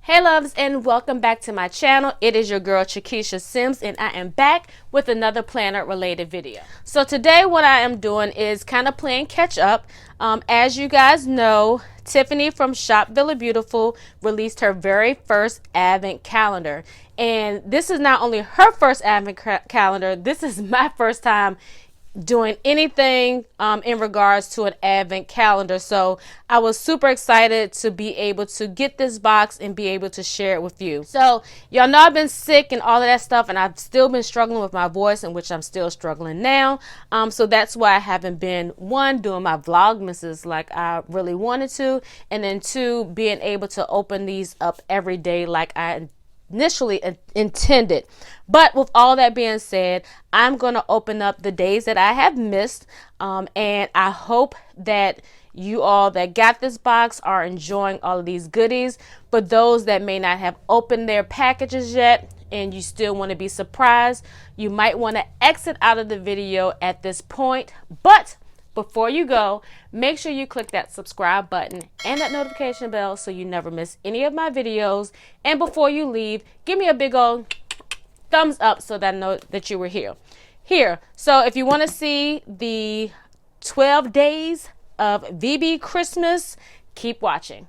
Hey loves, and welcome back to my channel. It is your girl CheKesha Simms, and I am back with another planner related video. So today what I am doing is kind of playing catch up. As you guys know, Tiffany from Shopvillabeautifful released her very first advent calendar, and this is not only her first advent calendar, this is my first time doing anything in regards to an advent calendar. So I was super excited to be able to get this box and be able to share it with you. So y'all know I've been sick and all of that stuff, and I've still been struggling with my voice, in which I'm still struggling now. So that's why I haven't been, one, doing my vlogmases like I really wanted to, and then two, being able to open these up every day like I initially intended. But with all that being said, I'm going to open up the days that I have missed, and I hope that you all that got this box are enjoying all of these goodies. For those that may not have opened their packages yet and you still want to be surprised, you might want to exit out of the video at this point. But before you go, make sure you click that subscribe button and that notification bell so you never miss any of my videos. And before you leave, give me a big old thumbs up so that I know that you were here. So if you want to see the 12 days of VB Christmas, keep watching.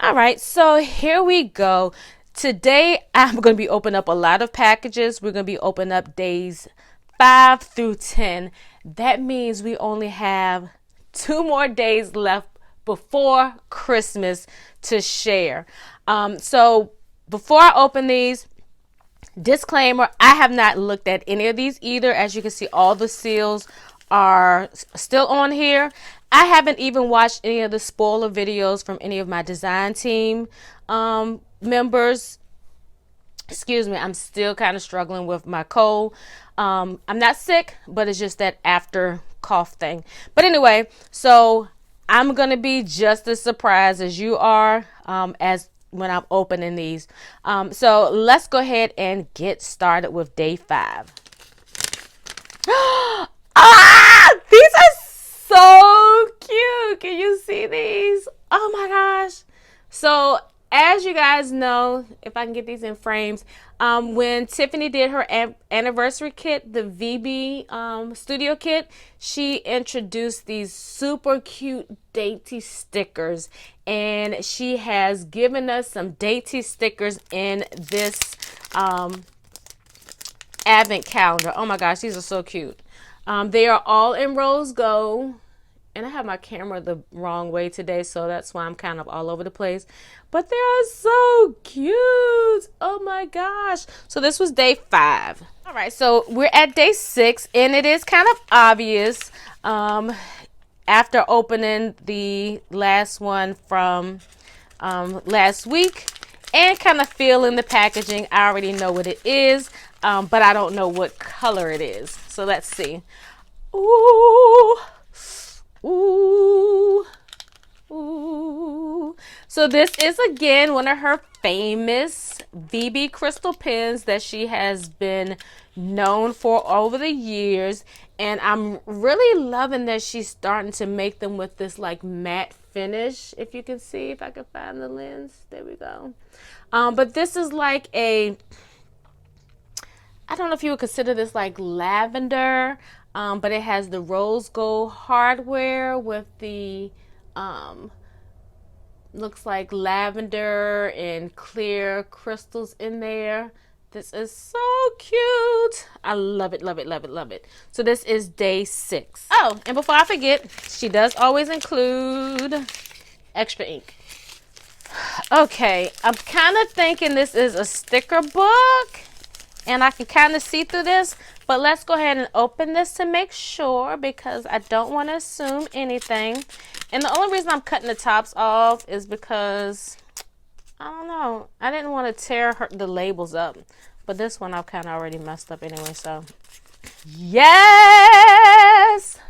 All right, so here we go. Today, I'm going to be opening up a lot of packages. We're going to be opening up days 5 through 10. That means we only have 2 more days left before Christmas to share. So before I open these, disclaimer, I have not looked at any of these either. As you can see, all the seals are still on here. I haven't even watched any of the spoiler videos from any of my design team members. Excuse me, I'm still kind of struggling with my cold. I'm not sick, but it's just that after cough thing. But anyway, so I'm going to be just as surprised as you are as when I'm opening these. So let's go ahead and get started with day 5. These are so cute. Can you see these? Oh my gosh. So as you guys know, if I can get these in frames, when Tiffany did her anniversary kit, the VB studio kit, she introduced these super cute dainty stickers, and she has given us some dainty stickers in this advent calendar. Oh my gosh, these are so cute. They are all in rose gold, and I have my camera the wrong way today, so that's why I'm kind of all over the place. But they are so cute. Oh my gosh. So this was day 5. All right, so we're at day 6, and it is kind of obvious after opening the last one from last week and kind of feeling the packaging. I already know what it is, but I don't know what color it is. So let's see. Ooh. Ooh. Ooh. So this is again one of her famous VB crystal pens that she has been known for over the years, and I'm really loving that she's starting to make them with this like matte finish. If you can see, if I can find the lens, there we go. But this is like a, I don't know if you would consider this like lavender, but it has the rose gold hardware with the looks like lavender and clear crystals in there. This is so cute. I love it, love it, love it, love it. So this is day 6. Oh, and before I forget, she does always include extra ink. Okay, I'm kind of thinking this is a sticker book. And I can kind of see through this, but let's go ahead and open this to make sure, because I don't want to assume anything. And the only reason I'm cutting the tops off is because, I don't know, I didn't want to tear the labels up. But this one I've kind of already messed up anyway, so. Yes!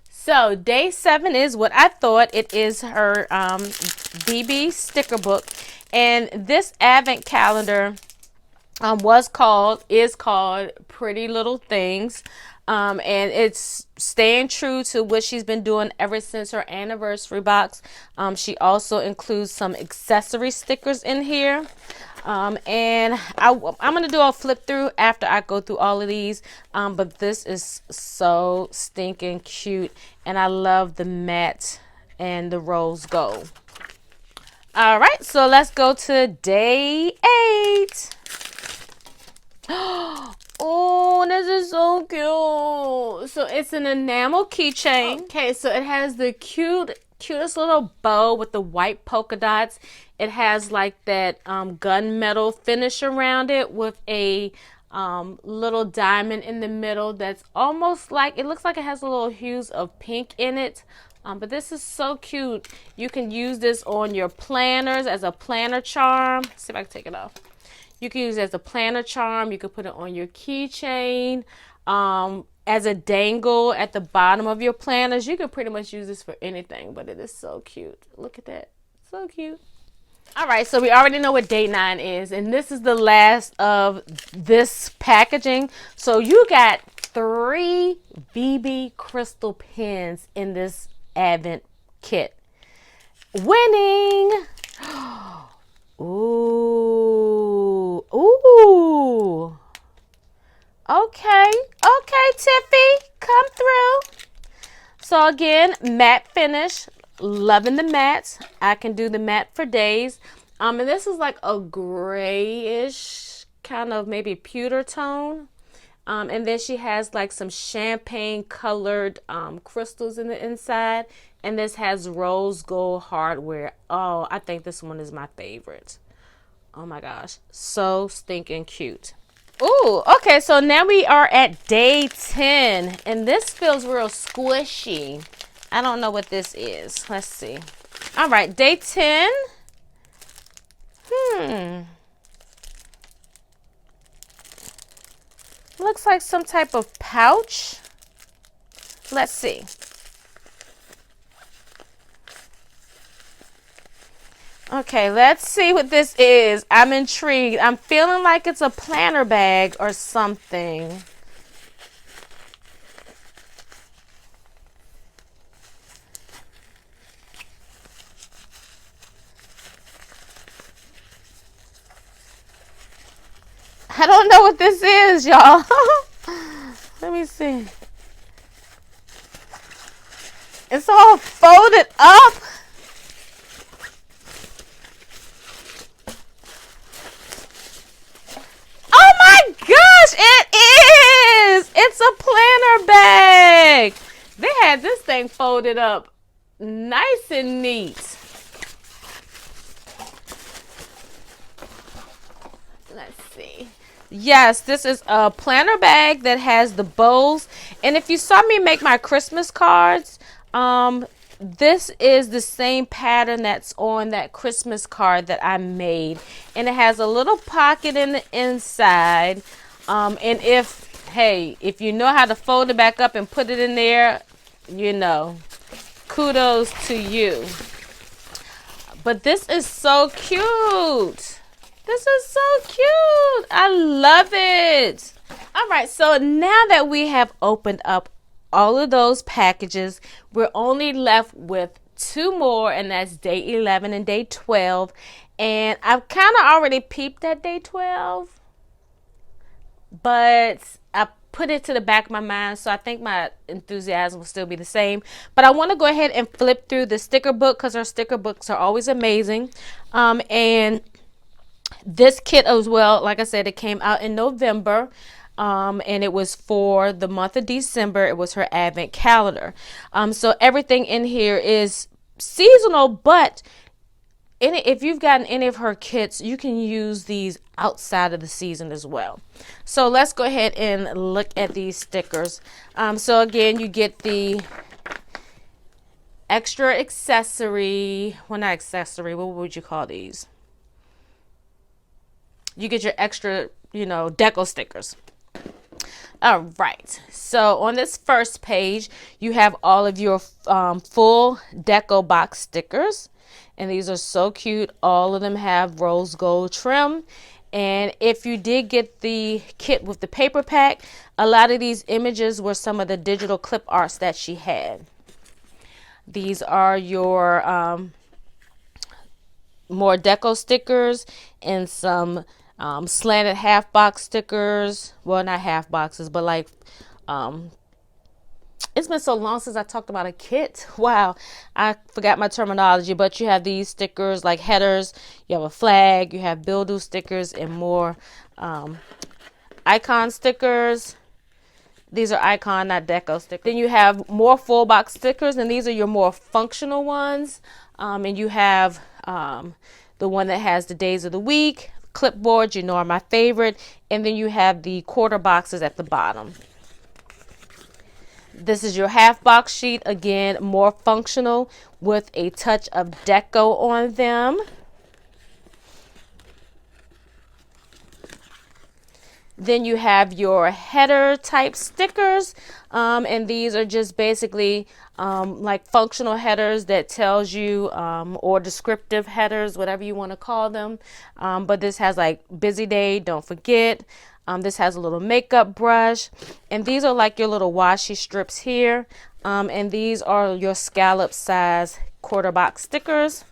So day 7 is what I thought. It is her BB sticker book. And this advent calendar is called Pretty Little Things. And it's staying true to what she's been doing ever since her anniversary box. She also includes some accessory stickers in here. And I'm going to do a flip through after I go through all of these. But this is so stinking cute. And I love the matte and the rose gold. All right, so let's go to day 8. Oh, this is so cute. So it's an enamel keychain. Okay, so it has the cutest little bow with the white polka dots. It has like that gunmetal finish around it with a little diamond in the middle that's almost like, it looks like it has a little hues of pink in it. But this is so cute. You can use this on your planners as a planner charm. Let's see if I can take it off. You can use it as a planner charm. You can put it on your keychain, as a dangle at the bottom of your planners. You can pretty much use this for anything, but it is so cute. Look at that. So cute. All right, so we already know what day 9 is, and this is the last of this packaging. So you got 3 BB crystal pens in this advent kit. Winning! Ooh. Ooh. Okay, Tiffy, come through. So again, matte finish. Loving the matte. I can do the matte for days. And this is like a grayish kind of maybe pewter tone. And then she has like some champagne colored crystals in the inside. And this has rose gold hardware. Oh, I think this one is my favorite. Oh my gosh, so stinking cute. Ooh, okay, so now we are at day 10, and this feels real squishy. I don't know what this is. Let's see. All right, day 10. Looks like some type of pouch. Let's see. Okay, let's see what this is. I'm intrigued. I'm feeling like it's a planner bag or something. I don't know what this is, y'all. Let me see. It's all folded up. Oh my gosh, it is! It's a planner bag. They had this thing folded up nice and neat. Let's see. Yes, this is a planner bag that has the bows. And if you saw me make my Christmas cards, this is the same pattern that's on that Christmas card that I made. And it has a little pocket in the inside. And if you know how to fold it back up and put it in there, you know, kudos to you. But this is so cute. This is so cute. I love it. All right, so now that we have opened up all of those packages, we're only left with 2 more, and that's day 11 and day 12. And I've kind of already peeped at day 12, but I put it to the back of my mind, so I think my enthusiasm will still be the same. But I want to go ahead and flip through the sticker book, because our sticker books are always amazing. And this kit as well, like I said, it came out in November. And it was for the month of December. It was her advent calendar. So everything in here is seasonal, but if you've gotten any of her kits, you can use these outside of the season as well. So let's go ahead and look at these stickers. So again, you get the extra accessory, well, not accessory, what would you call these? You get your extra, deco stickers. All right, so on this first page, you have all of your full deco box stickers, and these are so cute. All of them have rose gold trim, and if you did get the kit with the paper pack, a lot of these images were some of the digital clip arts that she had. These are your more deco stickers and some slanted half box stickers. Well, not half boxes, but like it's been so long since I talked about a kit. Wow, I forgot my terminology. But you have these stickers like headers, you have a flag, you have build-do stickers, and more icon stickers. These are icon, not deco stickers. Then you have more full box stickers, and these are your more functional ones. And you have the one that has the days of the week, clipboards, are my favorite. And then you have the quarter boxes at the bottom. This is your half box sheet, again, more functional with a touch of deco on them. Then you have your header type stickers, and these are just basically like functional headers that tells you, or descriptive headers, whatever you want to call them. But this has like busy day, don't forget. This has a little makeup brush, and these are like your little washi strips here. And these are your scallop size quarter box stickers.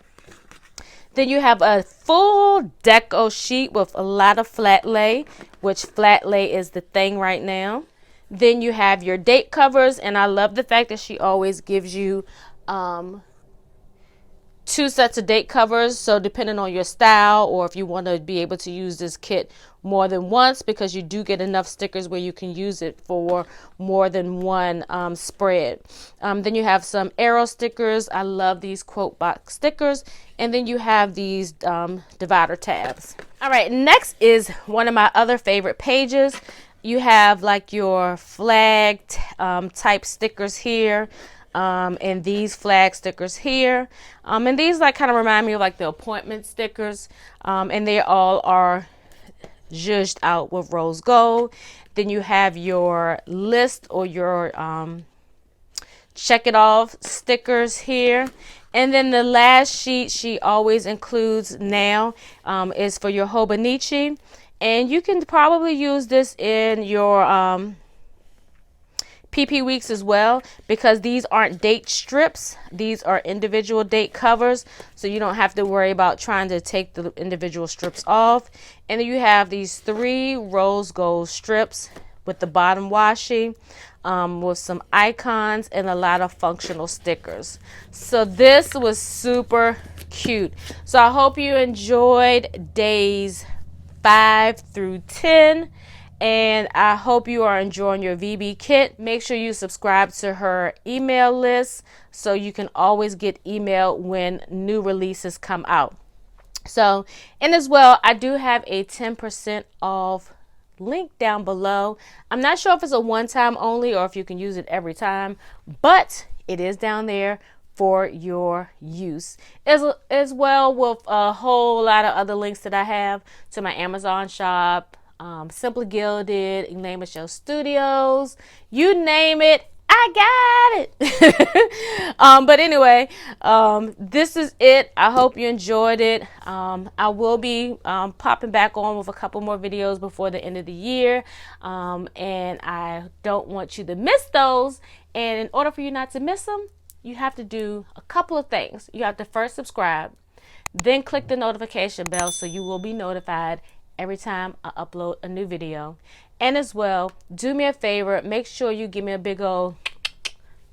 Then you have a full deco sheet with a lot of flat lay, which flat lay is the thing right now. Then you have your date covers, and I love the fact that she always gives you 2 sets of date covers. So depending on your style, or if you want to be able to use this kit more than once, because you do get enough stickers where you can use it for more than one spread. Then you have some arrow stickers. I love these quote box stickers. And then you have these divider tabs. All right, next is one of my other favorite pages. You have like your flag type stickers here. And these flag stickers here. And these like kind of remind me of like the appointment stickers. And they all are zhuzhed out with rose gold. Then you have your list or your check it off stickers here. And then the last sheet she always includes now is for your Hobonichi. And you can probably use this in your PP weeks as well, because these aren't date strips. These are individual date covers, so you don't have to worry about trying to take the individual strips off. And then you have these 3 rose gold strips with the bottom washi, with some icons and a lot of functional stickers. So this was super cute. So I hope you enjoyed days 5 through 10. And I hope you are enjoying your VB kit. Make sure you subscribe to her email list so you can always get email when new releases come out. So, and as well, I do have a 10% off link down below. I'm not sure if it's a one-time only or if you can use it every time, but it is down there for your use, as well with a whole lot of other links that I have to my Amazon shop, Simply Gilded, Name It Show Studios, you name it, I got it. But anyway, this is it. I hope you enjoyed it. I will be popping back on with a couple more videos before the end of the year, and I don't want you to miss those. And in order for you not to miss them, you have to do a couple of things. You have to first subscribe, then click the notification bell so you will be notified every time I upload a new video. And as well, do me a favor, make sure you give me a big old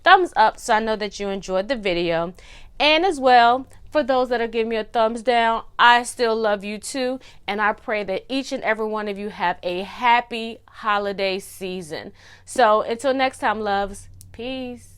thumbs up so I know that you enjoyed the video. And as well, for those that are giving me a thumbs down, I still love you too, and I pray that each and every one of you have a happy holiday season. So until next time, loves, peace.